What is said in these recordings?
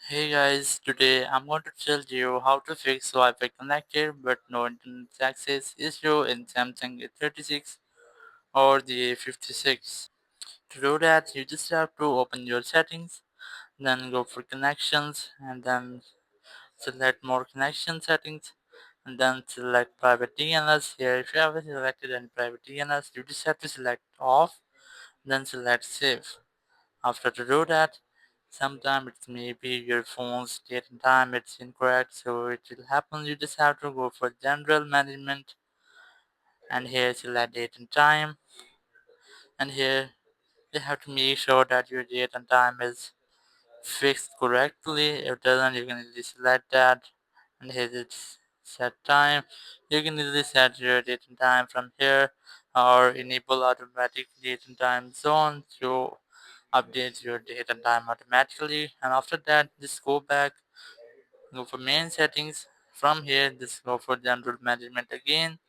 Hey guys, today I'm going to tell you how to fix Wi-Fi connected but no internet access issue in Samsung A36 or the A56. To do that, you just have to open your settings, then go for connections, and then select more connection settings, and then select private DNS. Here, if you haven't selected any private DNS, you just have to select off, then select save. After to do that, sometimes it may be your phone's date and time it's incorrect, so it will happen. You just have to go for general management, and here select date and time, and here you have to make sure that your date and time is fixed correctly. If it doesn't, you can easily select that, and here it's set time. You can easily set your date and time from here, or enable automatic date and time zone to update your date and time automatically. And after that, just go back, go for main settings. From here, just go for general management again,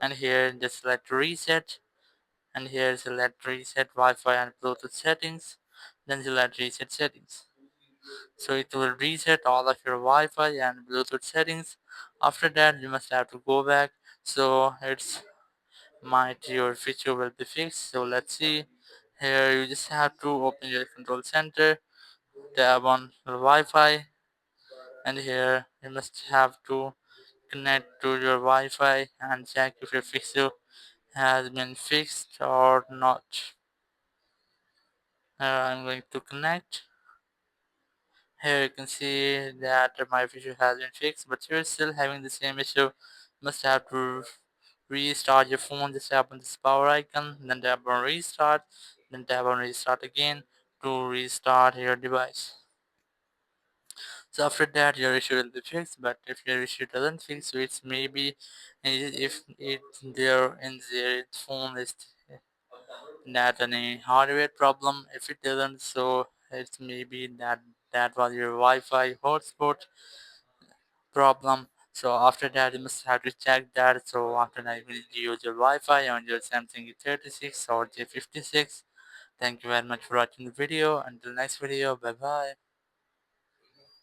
and here just select reset, and here select reset Wi-Fi and Bluetooth settings, then select reset settings. So it will reset all of your Wi-Fi and Bluetooth settings. After that, you must have to go back, so it's might your feature will be fixed. So let's see. Here you just have to open your control center, tab on the Wi-Fi, and here you must have to connect to your Wi-Fi and check if your fixture has been fixed or not. I'm going to connect. Here you can see that my fixture has been fixed, but you're still having the same issue. You must have to restart your phone. Just tap on this power icon, then tap on restart, then tap on restart again to restart your device. So after that, your issue will be fixed. But if your issue doesn't fix, so it's maybe if it's there in their phone list, not any hardware problem. If it doesn't, so it's maybe that was your Wi-Fi hotspot problem. So after that, you must have to check that. So after that, you will use your Wi-Fi on your Samsung A36 or J56. Thank you very much for watching the video. Until next video, bye bye.